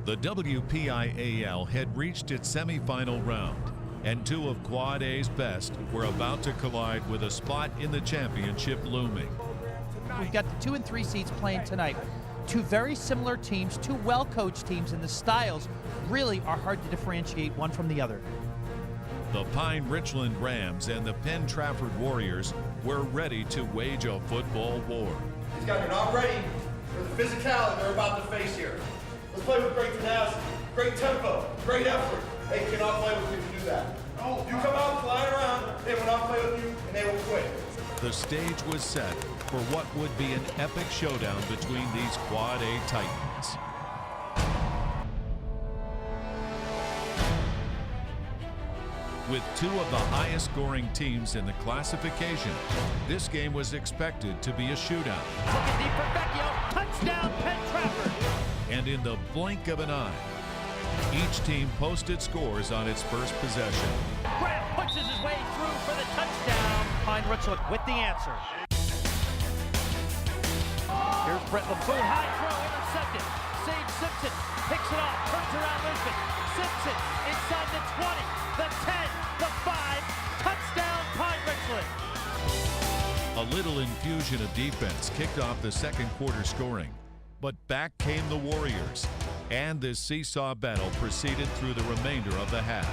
The WPIAL had reached its semifinal round, and two of Quad A's best were about to collide with a spot in the championship looming. We've got the 2 and 3 seeds playing tonight. Two very similar teams, two well-coached teams, and the styles really are hard to differentiate one from the other. The Pine Richland Rams and the Penn Trafford Warriors were ready to wage a football war. These guys are not ready for the physicality they're about to face here. Let's play with great tenacity, great tempo, great effort. They cannot play with you to do that. You come out flying around, they will not play with you, and they will quit. The stage was set for what would be an epic showdown between these Quad A Titans. With two of the highest scoring teams in the classification, this game was expected to be a shootout. Looking deep for Vecchio, touchdown Penn Trafford. And in the blink of an eye, each team posted scores on its first possession. Grant punches his way through for the touchdown. Pine Richland with the answer. Here's Brett LaFoon, high throw, intercepted. Sage Simpson picks it off, turns around Lisbon. Simpson inside the 20, the 10, the 5, touchdown Pine Richland. A little infusion of defense kicked off the second quarter scoring, but back came the Warriors, and this seesaw battle proceeded through the remainder of the half.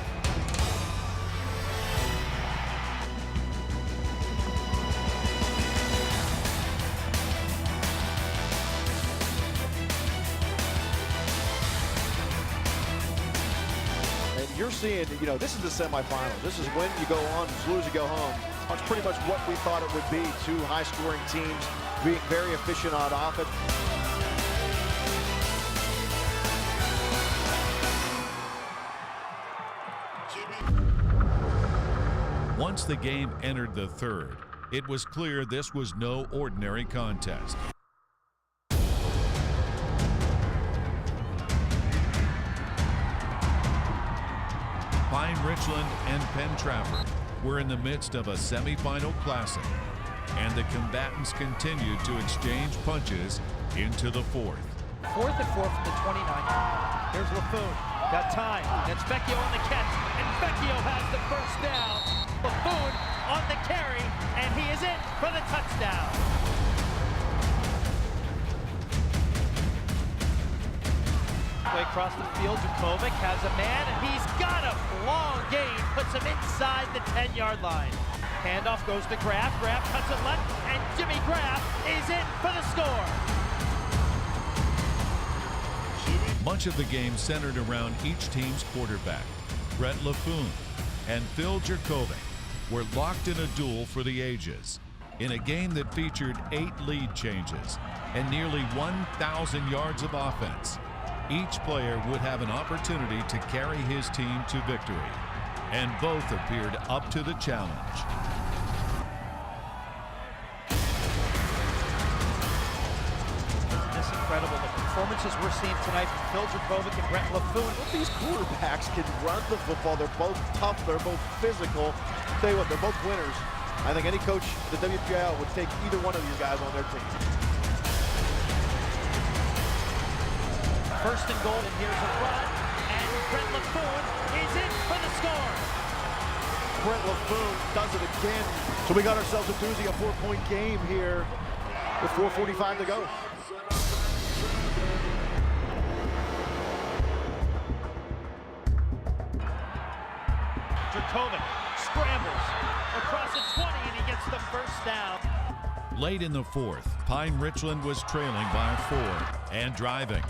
You're seeing, this is the semifinal. This is when you go on, lose, you go home. That's pretty much what we thought it would be. Two high-scoring teams being very efficient on offense. Once the game entered the third, it was clear this was no ordinary contest. Pine Richland and Penn Trafford were in the midst of a semifinal classic, and the combatants continued to exchange punches into the fourth. 4th and 4 from the 29. Here's LaFoon, got time. That's Vecchio on the catch, and Vecchio has the first down. LaFoon on the carry, and he is in for the touchdown. Way across the field, Jukovic has a man, and he's got him. Long gain, puts him inside the 10-yard line. Handoff goes to Graff. Graff cuts it left, and Jimmy Graff is in for the score. Much of the game centered around each team's quarterback. Brett LaFoon and Phil Jukovic were locked in a duel for the ages in a game that featured 8 lead changes and nearly 1,000 yards of offense. Each player would have an opportunity to carry his team to victory, and both appeared up to the challenge. This is incredible. The performances we're seeing tonight from Phil Jukovic and Brett LaFoon. These quarterbacks can run the football. They're both tough. They're both physical. Tell you what, they're both winners. I think any coach at the WPIAL would take either one of these guys on their team. First and goal, and here's a run, and Brett LaFoon is in for the score. Brett LaFoon does it again. So we got ourselves a doozy, a 4-point game here with 4:45 to go. Jukovic scrambles across the 20, and he gets the first down. Late in the fourth, Pine Richland was trailing by 4 and driving.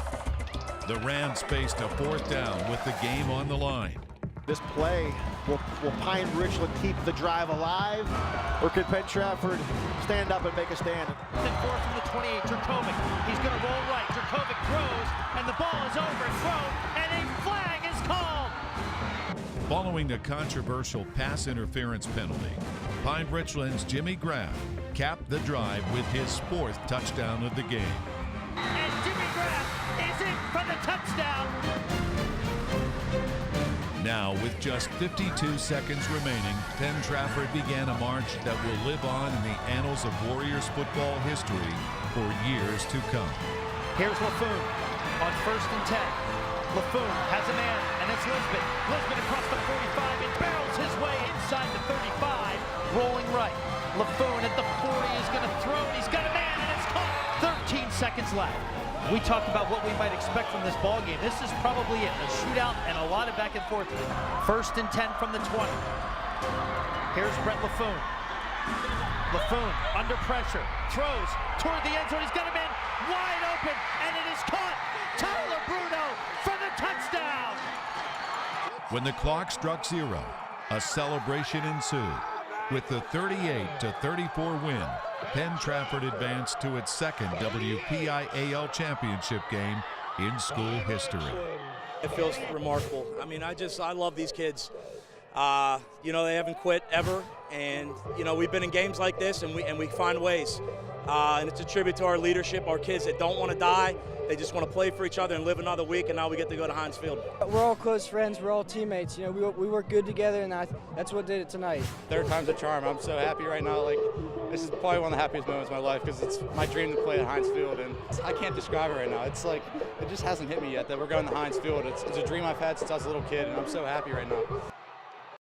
The Rams faced a 4th down with the game on the line. This play, will Pine Richland keep the drive alive, or could Penn Trafford stand up and make a stand? Then 4 from the 28, Jukovic. He's going to roll right. Jukovic throws, and the ball is overthrown, and a flag is called. Following the controversial pass interference penalty, Pine Richland's Jimmy Graff capped the drive with his 4th touchdown of the game. And Jimmy Graff is in for the touchdown. Now, with just 52 seconds remaining, Penn Trafford began a march that will live on in the annals of Warriors football history for years to come. Here's LaFoon on 1st and 10. LaFoon has a man, and it's Lisbon. Lisbon across the 45 and barrels his way inside the 35, rolling right. LaFoon at the 40 is going to throw, and he's got a man, and it's caught. 13 seconds left. We talked about what we might expect from this ball game. This is probably it, a shootout and a lot of back and forth. 1st and 10 from the 20. Here's Brett LaFoon. LaFoon under pressure, throws toward the end zone. He's got a man wide open, and it is caught. Tyler Bruno for the touchdown. When the clock struck 0, a celebration ensued. With the 38-34 win, Penn Trafford advanced to its 2nd WPIAL championship game in school history. It feels remarkable. I mean, I love these kids. You know, they haven't quit ever, and you know, we've been in games like this, and we find ways. And it's a tribute to our leadership, our kids that don't want to die. They just want to play for each other and live another week, and now we get to go to Heinz Field. We're all close friends. We're all teammates. You know, we work good together, and that's what did it tonight. 3rd time's a charm. I'm so happy right now. Like, this is probably one of the happiest moments of my life because it's my dream to play at Heinz Field, and I can't describe it right now. It's like, it just hasn't hit me yet that we're going to Heinz Field. It's a dream I've had since I was a little kid, and I'm so happy right now.